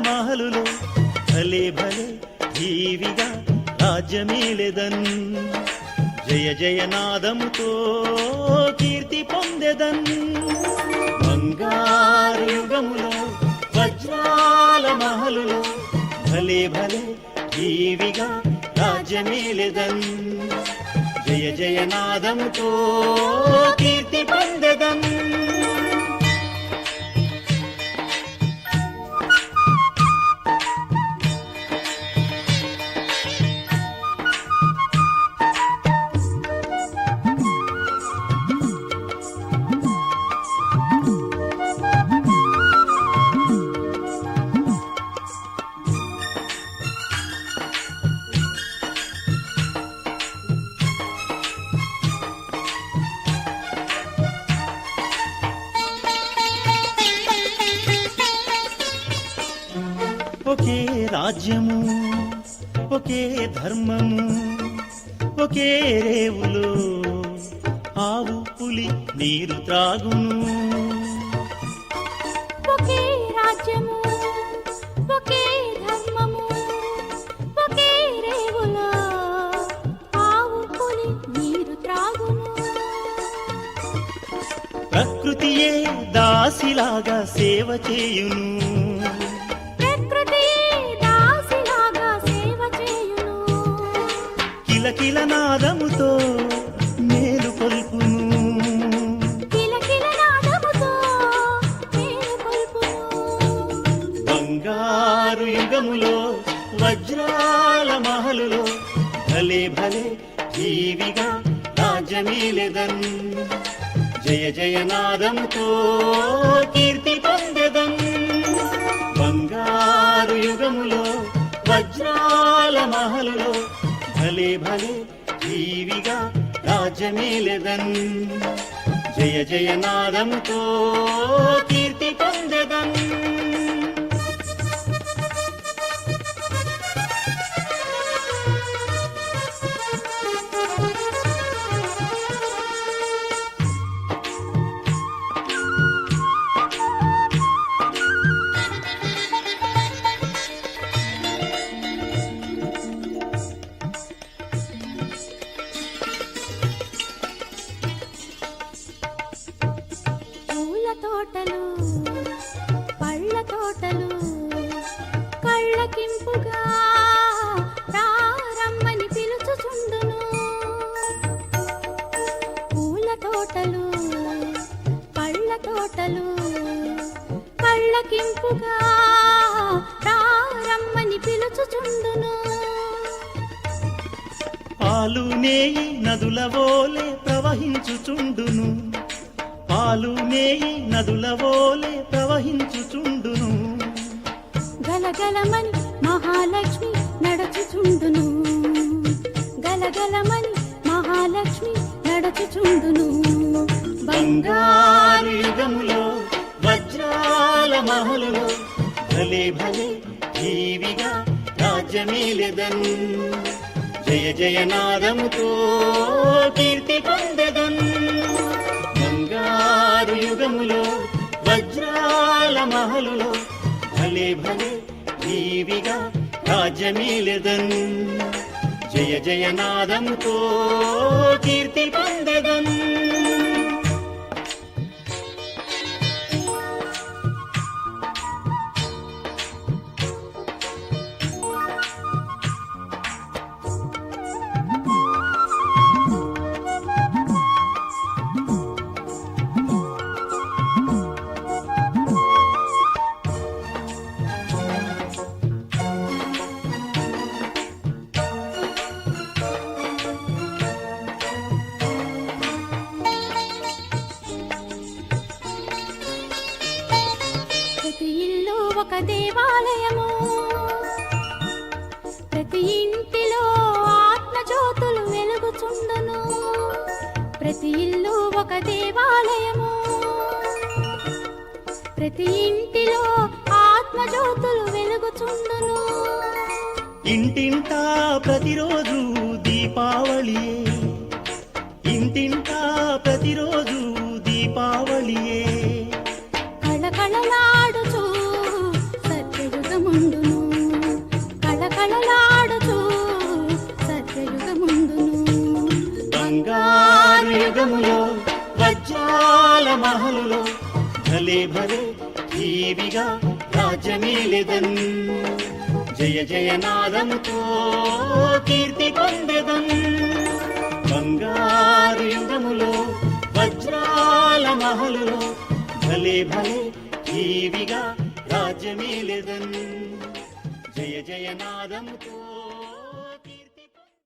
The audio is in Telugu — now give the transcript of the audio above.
మహలులో భలే భలే జీవిగా రాజ్యమేలెదన్ జయ జయనాదముతో కీర్తి పొందెదన్ బంగారు యుగములో వజ్రాల మహలులో భలే భలే జీవిగా రాజ్యమేలెదన్ జయ జయనాదముతో కీర్తి పొందెదన్ ఒకే రాజ్యము ఒకే ధర్మము ఒకే రేవులో ఆవు పులి నీరు త్రాగును ఒకే రాజ్యము ఒకే ధర్మము ఒకే రేవులో ఆవు పులి నీరు త్రాగును ప్రకృతియే దాసిలాగా సేవ చేయును కిలకిల నాదముతో మేలు కొల్పును బంగారు యుగములో వజ్రాల మహలులో భలే భలే జీవిగా రాజ్యమేలెదన్ జయ జయనాదముతో కీర్తి పొందెదన్ బంగారు యుగములో వజ్రాల మహలులో భలే భలే జీవిగా రాజ్యమేలెదన్ జయ జయనాదముతో కీర్తి పొందెదన్ తోటలు పళ్ళ తోటలు కళ్ళకింపుగా రారమ్మని పిలుచుచుండును పూల తోటలు పళ్ళ తోటలు కళ్ళకింపుగా రారమ్మని పిలుచుచుండును పాలు నేయి నదుల వోలే ప్రవహించుచుండును పాలు నేయి నదుల వోలే ప్రవహించుచుండును గలగలమని మహాలక్ష్మి నడచుచుండును గలగలమని మహాలక్ష్మి నడచుచుండును బంగారు యుగములో వజ్రాల మహలులో భలే భలే జీవిగా రాజ్యమేలెదన్ జయ జయనాదముతో కీర్తి పొందెదన్ బంగారు యుగములో వజ్రాల మహలులో భలే భలే జీవిగా రాజ్యమేలెదన్ జయ జయనాదముతో కీర్తి పొందెదన్ ప్రతి ఇల్లు ఒక దేవాలయము ప్రతి ఇంటిలో ఆత్మజ్యోతులు వెలుగుచుండును ప్రతి ఇల్లు ఒక దేవాలయము ప్రతి ఇంటిలో ఆత్మజ్యోతులు వెలుగుచుండును ఇంటింటా ప్రతిరోజు దీపావళియే ఇంటింటా ప్రతిరోజు దీపావళియే కళకళలాడుచు సత్యయుగము ఉండును కళకళలాడుచు సత్యయుగముందును బంగారు యుగములో వజ్రాల మహలులో భలే భలే టీవిగా రాజ్యమేలెదన్ జయ జయ నాదముతో కీర్తి పొందెదన్ బంగారు యుగములో వజ్రాల మహలులో భలే భలే టీవిగా రాజ్యమేలెదన్ జయ జయ నాదముతో